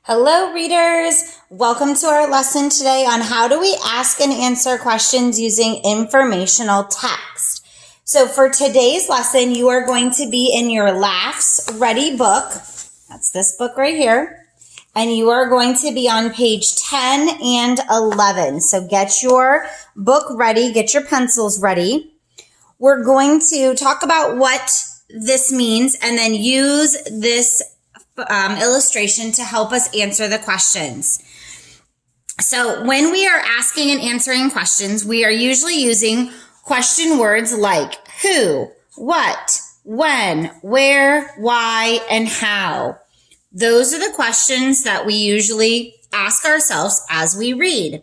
Hello, readers. Welcome to our lesson today on how do we ask and answer questions using informational text. So for today's lesson, you are going to be in your LAFS Ready book. That's this book right here. And you are going to be on page 10 and 11. So get your book ready, get your pencils ready. We're going to talk about what this means and then use this illustration to help us answer the questions. So when we are asking and answering questions, we are usually using question words like who, what, when, where, why, and how. Those are the questions that we usually ask ourselves as we read.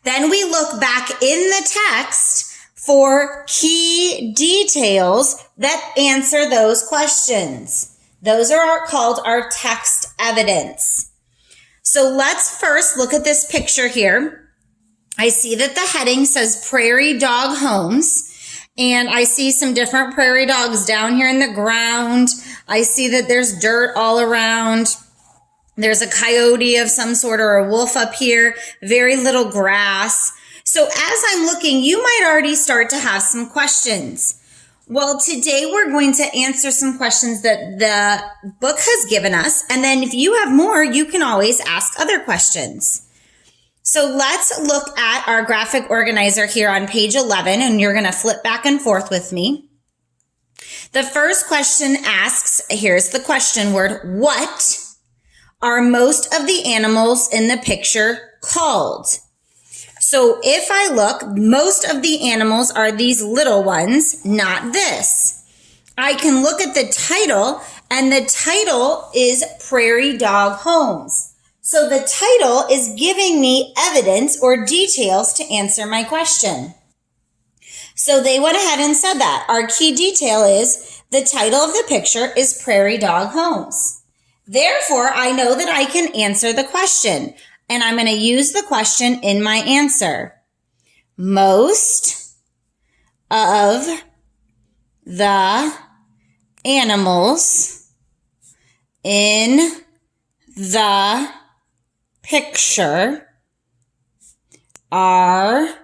Then we look back in the text for key details that answer those questions. Those are called our text evidence. So let's first look at this picture here. I see that the heading says Prairie Dog Homes, and I see some different prairie dogs down here in the ground. I see that there's dirt all around. There's a coyote of some sort or a wolf up here, very little grass. So as I'm looking, you might already start to have some questions. Well, today we're going to answer some questions that the book has given us. And then if you have more, you can always ask other questions. So let's look at our graphic organizer here on page 11, and you're going to flip back and forth with me. The first question asks, here's the question word, what are most of the animals in the picture called? So if I look, most of the animals are these little ones, not this. I can look at the title, and the title is Prairie Dog Homes. So the title is giving me evidence or details to answer my question. So they went ahead and said that. Our key detail is the title of the picture is Prairie Dog Homes. Therefore, I know that I can answer the question. And I'm going to use the question in my answer. Most of the animals in the picture are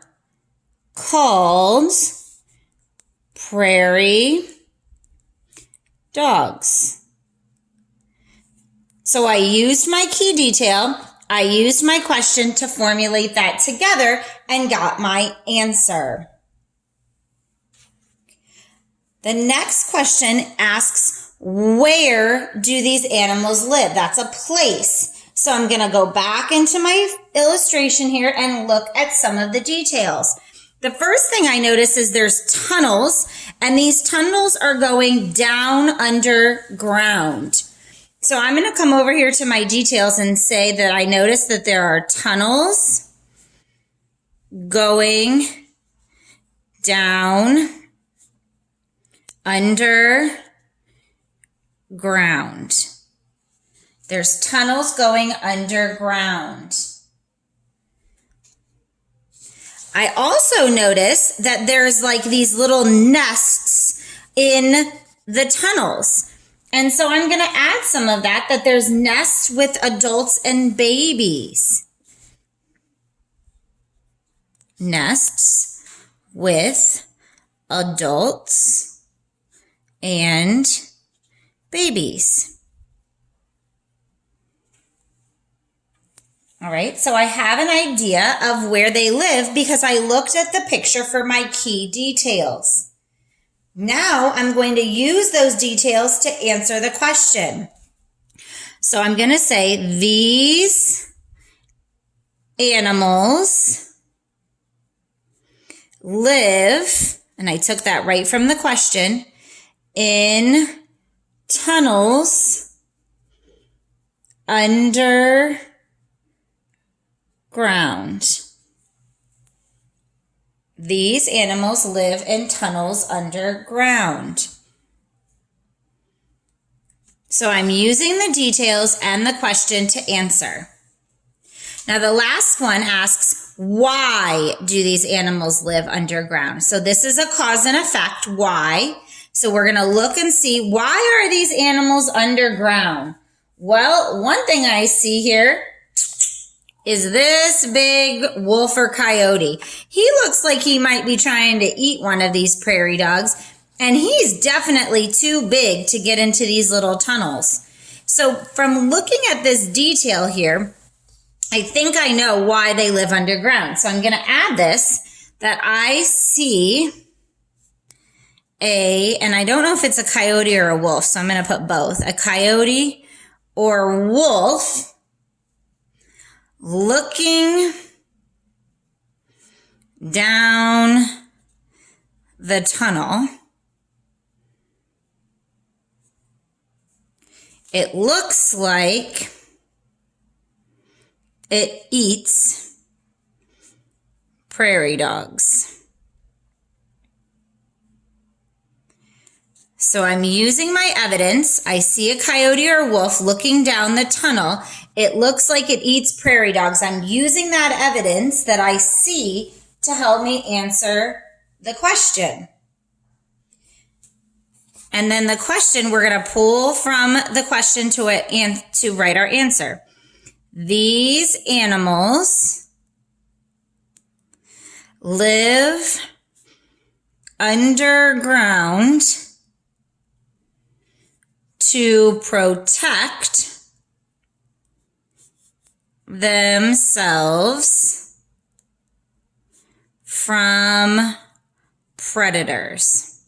called prairie dogs. So I used my key detail. I used my question to formulate that together and got my answer. The next question asks, where do these animals live? That's a place. So I'm going to go back into my illustration here and look at some of the details. The first thing I notice is there's tunnels, and these tunnels are going down underground. So I'm going to come over here to my details and say that I notice that there are tunnels going down underground. There's tunnels going underground. I also notice that there's like these little nests in the tunnels. And so I'm going to add some of that there's nests with adults and babies. Nests with adults and babies. All right, so I have an idea of where they live because I looked at the picture for my key details. Now I'm going to use those details to answer the question. So I'm going to say these animals live, and I took that right from the question, in tunnels underground. These animals live in tunnels underground. So I'm using the details and the question to answer. Now the last one asks, why do these animals live underground? So this is a cause and effect, why. So we're going to look and see, why are these animals underground? Well, one thing I see here is this big wolf or coyote. He looks like he might be trying to eat one of these prairie dogs, and he's definitely too big to get into these little tunnels. So from looking at this detail here, I think I know why they live underground. So I'm going to add this, that I see and I don't know if it's a coyote or a wolf, so I'm going to put both, a coyote or wolf looking down the tunnel. It looks like it eats prairie dogs. So I'm using my evidence. I see a coyote or a wolf looking down the tunnel. It looks like it eats prairie dogs. I'm using that evidence that I see to help me answer the question. And then the question, we're going to pull from the question to it and to write our answer. These animals live underground to protect themselves from predators.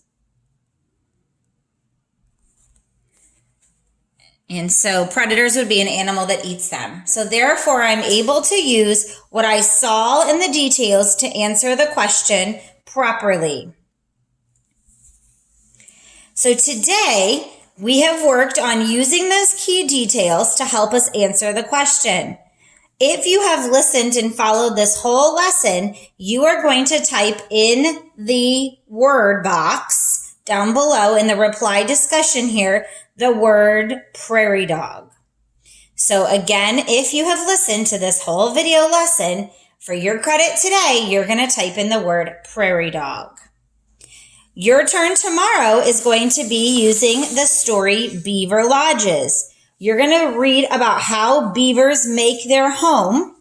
And so predators would be an animal that eats them. So therefore, I'm able to use what I saw in the details to answer the question properly. So today, we have worked on using those key details to help us answer the question. If you have listened and followed this whole lesson, you are going to type in the word box down below in the reply discussion here, the word prairie dog. So again, if you have listened to this whole video lesson, for your credit today, you're going to type in the word prairie dog. Your turn tomorrow is going to be using the story Beaver Lodges. You're going to read about how beavers make their home.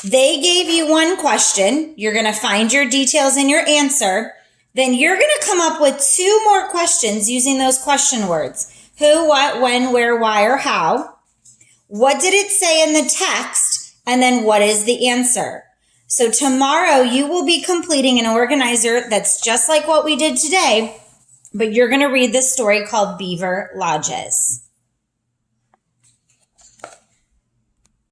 They gave you one question. You're going to find your details in your answer. Then you're going to come up with two more questions using those question words. Who, what, when, where, why, or how. What did it say in the text? And then what is the answer? So tomorrow you will be completing an organizer that's just like what we did today, but you're going to read this story called Beaver Lodges.